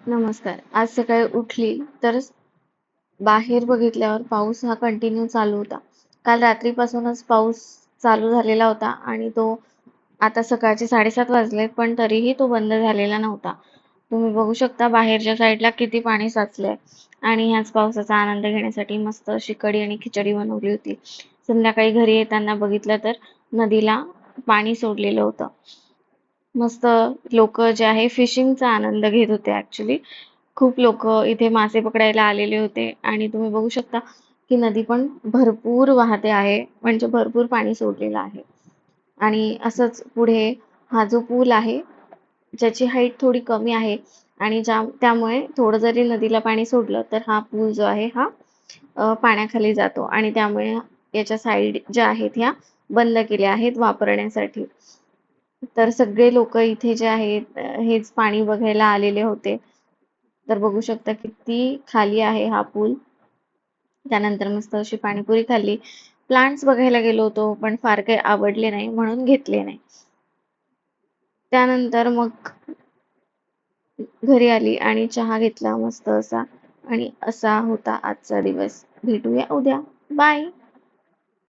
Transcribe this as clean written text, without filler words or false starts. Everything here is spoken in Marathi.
नमस्कार. आज सकाळी उठली तर बाहेर बघितल्यावर पाऊस हा कंटिन्यू चालू होता. काल रात्रीपासूनच पाऊस चालू झालेला होता आणि तो आता सकाळचे 7:30 वाजले पण तरीही तो बंद झालेला नव्हता. तुम्ही बघू शकता बाहेरच्या साईडला किती पाणी साचलंय आणि ह्याच पावसाचा आनंद घेण्यासाठी मस्त अशी कढी आणि खिचडी बनवली होती. संध्याकाळी घरी येताना बघितलं तर नदीला पाणी सोडलेलं होतं. मस्त लोक जे आहे फिशिंगचा आनंद घेत होते ॲक्चुअली. खूप लोक इथे मासे पकडायला आलेले होते आणि तुम्ही बघू शकता की नदी पण भरपूर वाहते आहे, म्हणजे भरपूर पाणी सोडलेलं आहे. आणि असंच पुढे हा जो पूल आहे, ज्याची हाईट थोडी कमी आहे आणि त्यामुळे थोडं जरी नदीला पाणी सोडलं तर हा पूल जो आहे हा पाण्याखाली जातो आणि त्यामुळे याच्या साईड ज्या आहेत ह्या बंद केल्या आहेत वापरण्यासाठी. तर सगळे लोक इथे जे आहेत हेच पाणी बघायला आलेले होते. तर बघू शकता किती खाली आहे हा पूल. त्यानंतर मस्त अशी पाणीपुरी खाल्ली. प्लांट्स बघायला गेलो होतो, पण फार काही आवडले नाही म्हणून घेतले नाही. त्यानंतर मग घरी आली आणि चहा घेतला मस्त असा आणि असा होता आजचा दिवस. भेटूया उद्या. बाय.